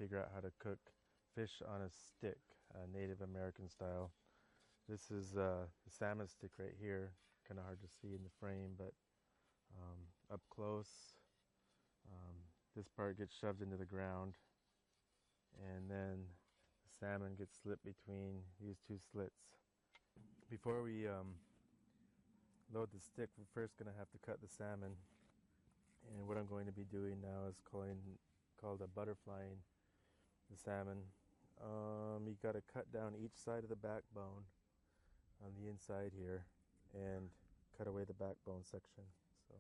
figure out how to cook fish on a stick, Native American style. This is the salmon stick right here. Kind of hard to see in the frame, but up close, this part gets shoved into the ground, and then the salmon gets slipped between these two slits. Before we load the stick, we're first going to have to cut the salmon. And what I'm going to be doing now is called a butterflying the salmon. You got to cut down each side of the backbone on the inside here and cut away the backbone section. So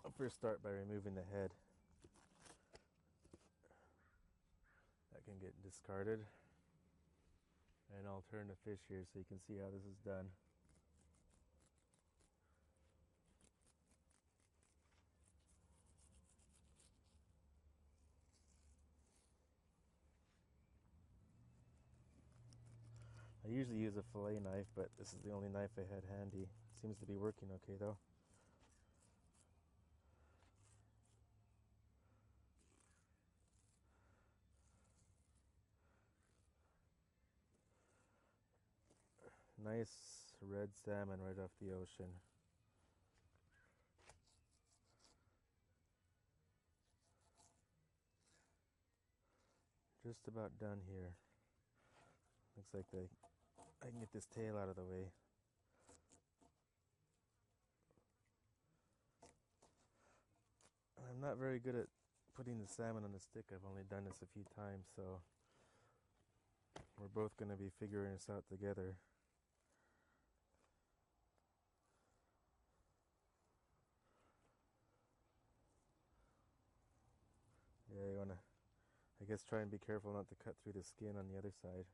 I'll first start by removing the head. That can get discarded. And I'll turn the fish here so you can see how this is done. I usually use a fillet knife, but this is the only knife I had handy. Seems to be working okay though. Nice red salmon right off the ocean. Just about done here. Looks like I can get this tail out of the way. I'm not very good at putting the salmon on the stick. I've only done this a few times, so we're both going to be figuring this out together. Yeah, you want to, I guess, try and be careful not to cut through the skin on the other side.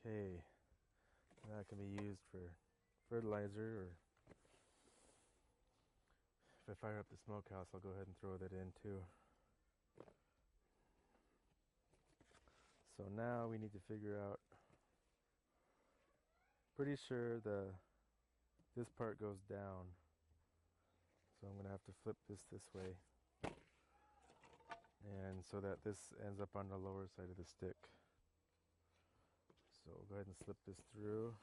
Okay, that can be used for fertilizer, or if I fire up the smokehouse, I'll go ahead and throw that in too. So now we need to figure out, pretty sure this part goes down, so I'm going to have to flip this way, and so that this ends up on the lower side of the stick. So we'll go ahead and slip this through.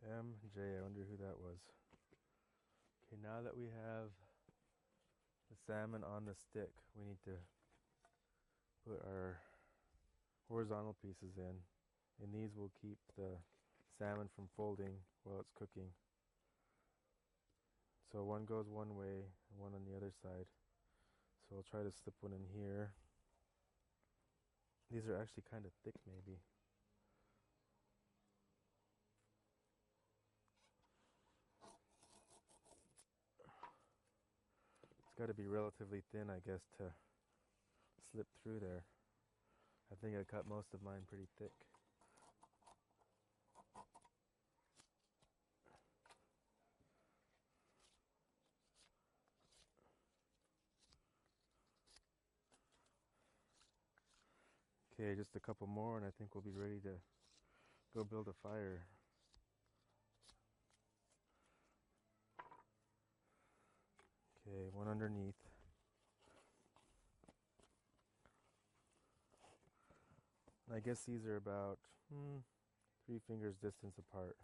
MJ, I wonder who that was. Okay, now that we have the salmon on the stick, we need to put our horizontal pieces in, and these will keep the salmon from folding while it's cooking. So one goes one way and one on the other side. So I'll try to slip one in here. These are actually kind of thick maybe. It's got to be relatively thin, I guess, to slip through there. I think I cut most of mine pretty thick. Okay, just a couple more and I think we'll be ready to go build a fire. Okay, one underneath. I guess these are about 3 fingers distance apart.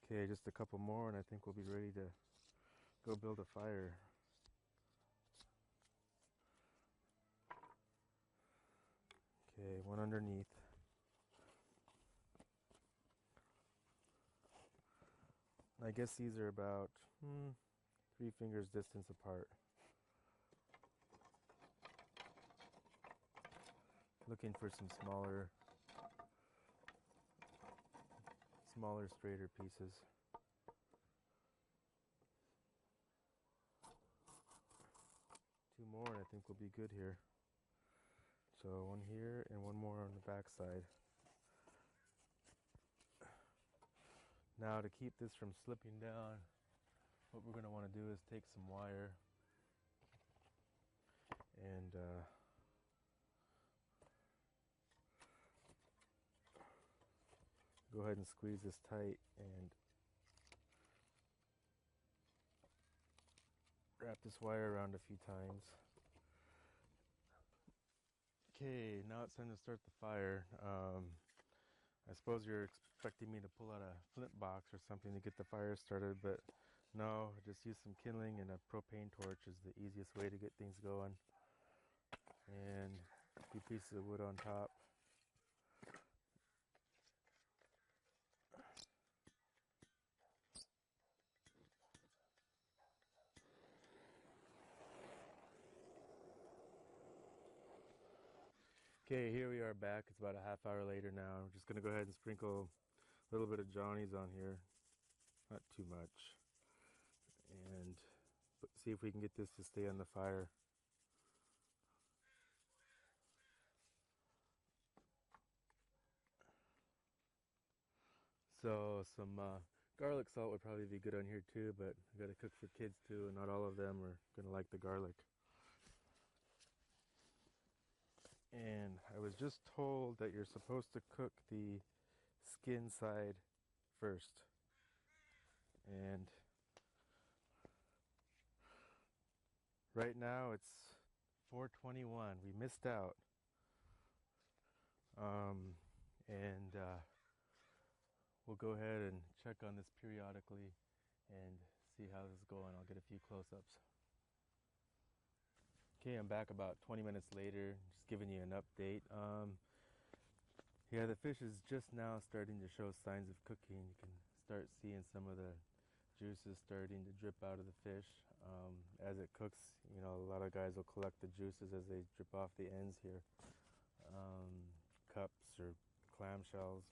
Okay, just a couple more and I think we'll be ready to go build a fire. Okay, one underneath. I guess these are about 3 fingers distance apart. Looking for some smaller, straighter pieces. more and I think we'll be good here. So one here and one more on the back side. Now to keep this from slipping down, what we're going to want to do is take some wire and go ahead and squeeze this tight and wrap this wire around a few times. Okay, now it's time to start the fire. I suppose you're expecting me to pull out a flint box or something to get the fire started, but no, just use some kindling and a propane torch is the easiest way to get things going. And a few pieces of wood on top. Okay, here we are back. It's about a half hour later now. I'm just going to go ahead and sprinkle a little bit of Johnny's on here. Not too much. And see if we can get this to stay on the fire. So some garlic salt would probably be good on here too, but I got to cook for kids too, and not all of them are going to like the garlic. And I was just told that you're supposed to cook the skin side first. And right now it's 4:21. We missed out. And we'll go ahead and check on this periodically and see how this is going. I'll get a few close-ups. Okay, I'm back about 20 minutes later, just giving you an update. Yeah, the fish is just now starting to show signs of cooking. You can start seeing some of the juices starting to drip out of the fish. As it cooks, you know, a lot of guys will collect the juices as they drip off the ends here. Cups or clamshells.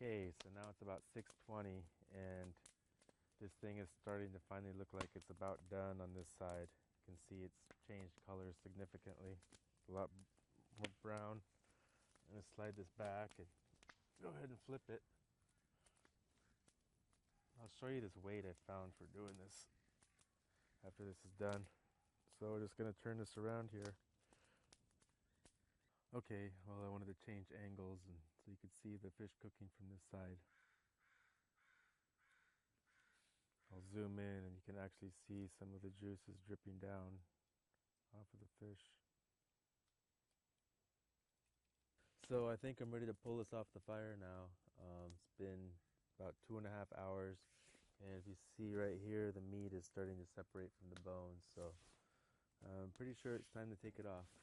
Okay, so now it's about 6:20 and this thing is starting to finally look like it's about done on this side. You can see it's changed colors significantly. A lot more brown. I'm going to slide this back and go ahead and flip it. I'll show you this weight I found for doing this after this is done. So we're just going to turn this around here. Okay, well I wanted to change angles and so you could see the fish cooking from this side. I'll zoom in and you can actually see some of the juices dripping down off of the fish. So I think I'm ready to pull this off the fire now. It's been about 2.5 hours, and if you see right here, the meat is starting to separate from the bones. So I'm pretty sure it's time to take it off.